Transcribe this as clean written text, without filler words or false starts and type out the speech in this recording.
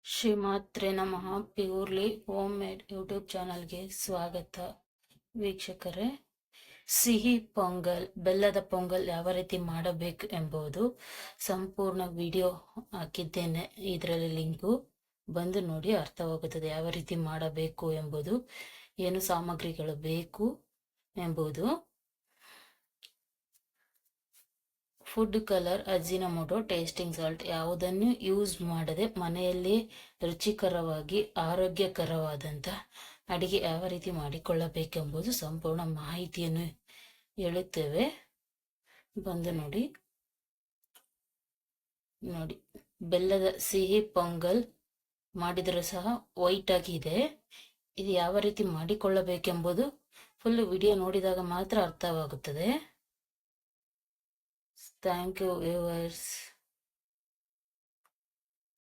ಶ್ರೀಮಾತ್ರೆ ನಮಃ. Purely home made YouTube ಚಾನಲ್ಗೆ ಸ್ವಾಗತ. ವೀಕ್ಷಕರೇ, ಸಿಹಿ ಪೊಂಗಲ್, ಬೆಲ್ಲದ ಪೊಂಗಲ್ ಯಾವ ರೀತಿ ಮಾಡಬೇಕು ಎಂಬುದು ಸಂಪೂರ್ಣ ವಿಡಿಯೋ ಹಾಕಿದ್ದೇನೆ. ಇದರಲ್ಲಿ ಲಿಂಕು ಬಂದು ನೋಡಿ, ಅರ್ಥವಾಗುತ್ತದೆ ಯಾವ ರೀತಿ ಮಾಡಬೇಕು ಎಂಬುದು, ಏನು ಸಾಮಗ್ರಿಗಳು ಬೇಕು ಎಂಬುದು. ಫುಡ್ ಕಲರ್, ಅಜಿನಮೋಟೊ, ಟೇಸ್ಟಿಂಗ್ ಸಾಲ್ಟ್ ಯಾವುದನ್ನು ಯೂಸ್ ಮಾಡದೆ ಮನೆಯಲ್ಲಿ ರುಚಿಕರವಾಗಿ ಆರೋಗ್ಯಕರವಾದಂಥ ಅಡಿಗೆ ಯಾವ ರೀತಿ ಮಾಡಿಕೊಳ್ಳಬೇಕೆಂಬುದು ಸಂಪೂರ್ಣ ಮಾಹಿತಿಯನ್ನು ಹೇಳುತ್ತೇವೆ. ಬಂದು ನೋಡಿ. ಬೆಲ್ಲದ ಸಿಹಿ ಪೊಂಗಲ್ ಮಾಡಿದರೂ ಸಹ ವೈಟ್ ಆಗಿದೆ. ಇದು ಯಾವ ರೀತಿ ಮಾಡಿಕೊಳ್ಳಬೇಕೆಂಬುದು ಫುಲ್ ವಿಡಿಯೋ ನೋಡಿದಾಗ ಮಾತ್ರ ಅರ್ಥವಾಗುತ್ತದೆ. Thank you, viewers.